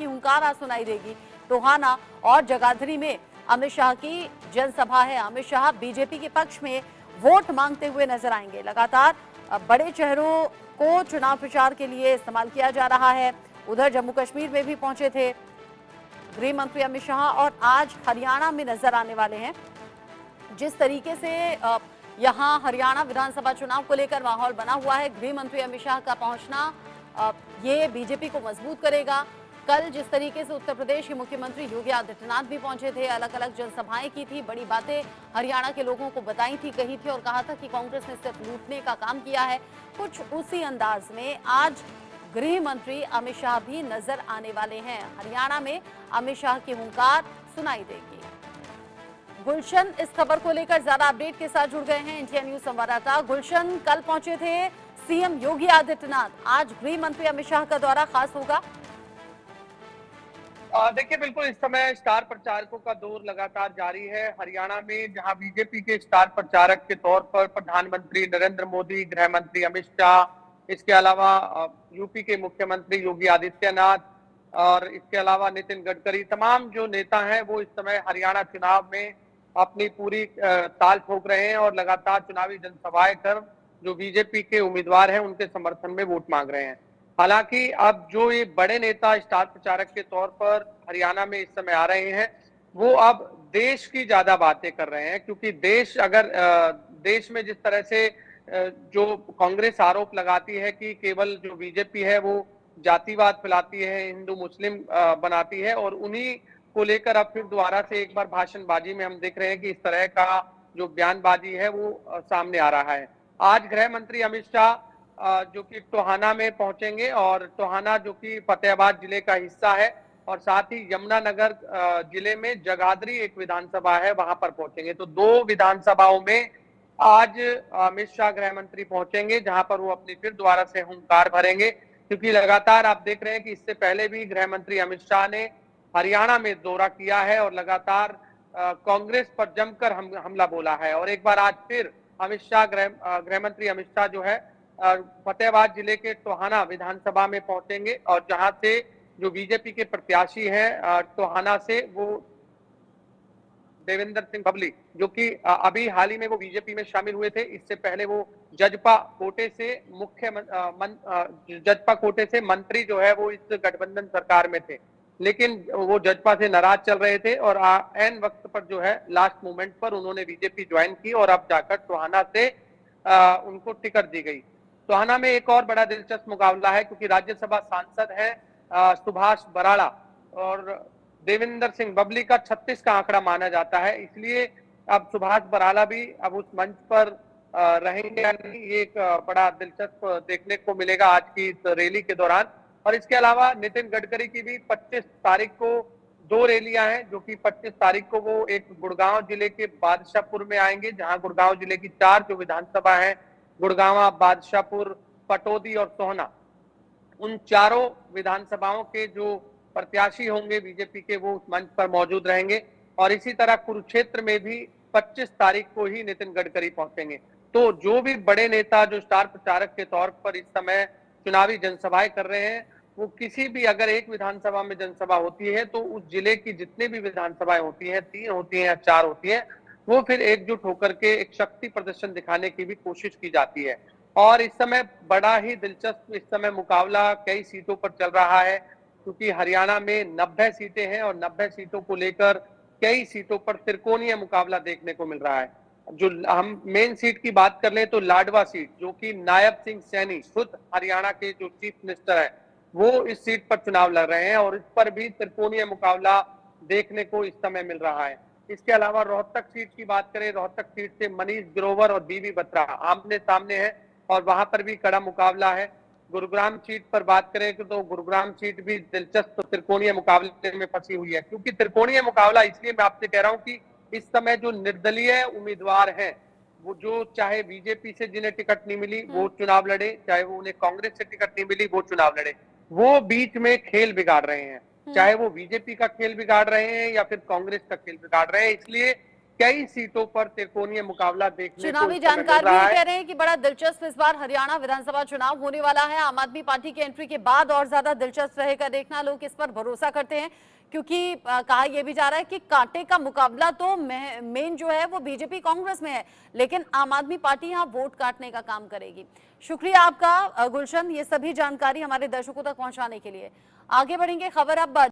की हुंकार आज सुनाई देगी। टोहाना और जगाधरी में अमित शाह की जनसभा है। अमित शाह बीजेपी के पक्ष में वोट मांगते हुए नजर आएंगे। लगातार बड़े चेहरों को चुनाव प्रचार के लिए इस्तेमाल किया जा रहा है। उधर जम्मू कश्मीर में भी पहुंचे थे गृह मंत्री अमित शाह और आज हरियाणा में नजर आने वाले हैं। जिस तरीके से यहां हरियाणा विधानसभा चुनाव को लेकर माहौल बना हुआ है, गृह मंत्री अमित शाह का पहुंचना ये बीजेपी को मजबूत करेगा। कल जिस तरीके से उत्तर प्रदेश के मुख्यमंत्री योगी आदित्यनाथ भी पहुंचे थे, अलग अलग जनसभाएं की थी, बड़ी बातें हरियाणा के लोगों को बताई थी, कही थी और कहा था कि कांग्रेस ने सिर्फ लूटने का काम किया है। कुछ उसी अंदाज में आज गृह मंत्री अमित शाह भी नजर आने वाले हैं। हरियाणा में अमित शाह की हुंकार सुनाई देगी। गुलशन इस खबर को लेकर ज्यादा अपडेट के साथ जुड़ गए हैं इंडिया न्यूज संवाददाता गुलशन। कल पहुंचे थे सीएम योगी आदित्यनाथ, आज गृह मंत्री अमित शाह का दौरा खास होगा। देखिए, बिल्कुल इस समय स्टार प्रचारकों का दौर लगातार जारी है हरियाणा में, जहां बीजेपी के स्टार प्रचारक के तौर पर प्रधानमंत्री नरेंद्र मोदी, गृह मंत्री अमित शाह, इसके अलावा यूपी के मुख्यमंत्री योगी आदित्यनाथ और इसके अलावा नितिन गडकरी, तमाम जो नेता हैं वो इस समय हरियाणा चुनाव में अपनी पूरी ताल ठोक रहे हैं और लगातार चुनावी जनसभाएं कर जो बीजेपी के उम्मीदवार हैं उनके समर्थन में वोट मांग रहे हैं। हालांकि अब जो ये बड़े नेता स्टार प्रचारक के तौर पर हरियाणा में इस समय आ रहे हैं, वो अब देश की ज्यादा बातें कर रहे हैं, क्योंकि देश में जिस तरह से जो कांग्रेस आरोप लगाती है कि केवल जो बीजेपी है वो जातिवाद फैलाती है, हिंदू मुस्लिम बनाती है, और उन्हीं को लेकर अब फिर दोबारा से एक बार भाषणबाजी में हम देख रहे हैं कि इस तरह का जो बयानबाजी है वो सामने आ रहा है। आज गृह मंत्री अमित शाह जो कि टोहाना में पहुंचेंगे, और टोहाना जो कि फतेहाबाद जिले का हिस्सा है, और साथ ही यमुनानगर जिले में जगाधरी एक विधानसभा है, वहां पर पहुंचेंगे। तो दो विधानसभाओं में आज अमित शाह गृह मंत्री पहुंचेंगे, जहां पर वो अपनी फिर दोबारा से हुंकार भरेंगे, क्योंकि लगातार आप देख रहे हैं कि इससे पहले भी गृह मंत्री अमित शाह ने हरियाणा में दौरा किया है और लगातार कांग्रेस पर जमकर हमला बोला है। और एक बार आज फिर अमित शाह गृह मंत्री अमित शाह जो है फतेहाबाद जिले के टोहाना विधानसभा में पहुंचेंगे, और जहां से जो बीजेपी के प्रत्याशी हैं टोहाना से, वो देवेंद्र सिंह बबली, जो कि अभी हाल ही में वो बीजेपी में शामिल हुए थे। इससे पहले वो जजपा कोटे से मंत्री जो है वो इस गठबंधन सरकार में थे, लेकिन वो जजपा से नाराज चल रहे थे और एन वक्त पर जो है लास्ट मोमेंट पर उन्होंने बीजेपी ज्वाइन की और अब जाकर टोहाना से उनको टिकट दी गई। टोहाना में एक और बड़ा दिलचस्प मुकाबला है, क्योंकि राज्यसभा सांसद है सुभाष बराड़ा, और देवेंद्र सिंह बबली का 36 का आंकड़ा माना जाता है, इसलिए अब सुभाष बराला भी अब उस मंच पर रहेंगे या नहीं, ये एक बड़ा दिलचस्प देखने को मिलेगा आज की इस रैली के दौरान। और इसके अलावा नितिन गडकरी की भी 25 तारीख को दो रैलियां हैं, जो कि 25 तारीख को वो एक गुड़गांव जिले के बादशाहपुर में आएंगे, जहां गुड़गांव जिले की 4 जो विधानसभा है, गुड़गांव, बादशाहपुर, पटौदी और सोहना, उन चारों विधानसभाओं के जो प्रत्याशी होंगे बीजेपी के, वो उस मंच पर मौजूद रहेंगे। और इसी तरह कुरुक्षेत्र में भी 25 तारीख को ही नितिन गडकरी पहुंचेंगे। तो जो भी बड़े नेता जो स्टार प्रचारक के तौर पर इस समय चुनावी जनसभाएं कर रहे हैं, वो किसी भी अगर एक विधानसभा में जनसभा होती है तो उस जिले की जितने भी विधानसभाएं होती हैं, 3 होती हैं या 4 होती हैं, वो फिर एकजुट होकर के एक शक्ति प्रदर्शन दिखाने की भी कोशिश की जाती है। और इस समय बड़ा ही दिलचस्प इस समय मुकाबला कई सीटों पर चल रहा है, क्योंकि हरियाणा में 90 सीटें हैं और 90 सीटों को लेकर कई सीटों पर त्रिकोणीय मुकाबला देखने को मिल रहा है। जो हम मेन सीट की बात कर लें तो लाडवा सीट, जो कि नायब सिंह सैनी खुद हरियाणा के जो चीफ मिनिस्टर है, वो इस सीट पर चुनाव लड़ रहे हैं और इस पर भी त्रिकोणीय मुकाबला देखने को इस समय मिल रहा है। इसके अलावा रोहतक सीट की बात करें, रोहतक सीट से मनीष ग्रोवर और बीबी बत्रा आमने सामने है और वहां पर भी कड़ा मुकाबला है। गुरुग्राम सीट पर बात करें तो गुरुग्राम सीट भी दिलचस्प त्रिकोणीय मुकाबले में फंसी हुई है, क्योंकि त्रिकोणीय मुकाबला इसलिए मैं आपसे कह रहा हूं कि इस समय जो निर्दलीय उम्मीदवार हैं, वो जो चाहे बीजेपी से जिन्हें टिकट नहीं मिली वो चुनाव लड़े, चाहे वो उन्हें कांग्रेस से टिकट नहीं मिली वो चुनाव लड़े, वो बीच में खेल बिगाड़ रहे हैं, चाहे वो बीजेपी का खेल बिगाड़ रहे हैं या फिर कांग्रेस का खेल बिगाड़ रहे हैं। इसलिए कई सीटों पर त्रिकोणीय मुकाबला देखने को चुनावी इस समय मिल जानकार भी रहा ये है। कह रहे हैं कि बड़ा दिलचस्प इस बार हरियाणा विधानसभा चुनाव होने वाला है। आम आदमी पार्टी की एंट्री के बाद और ज्यादा दिलचस्प रहेगा देखना, लोग इस पर भरोसा करते हैं, क्योंकि कहा यह भी जा रहा है कि कांटे का मुकाबला तो मेन जो है वो बीजेपी कांग्रेस में है, लेकिन आम आदमी पार्टी यहाँ वोट काटने का काम करेगी। शुक्रिया आपका गुलशन, ये सभी जानकारी हमारे दर्शकों तक पहुंचाने के लिए। आगे बढ़ेंगे, खबर अब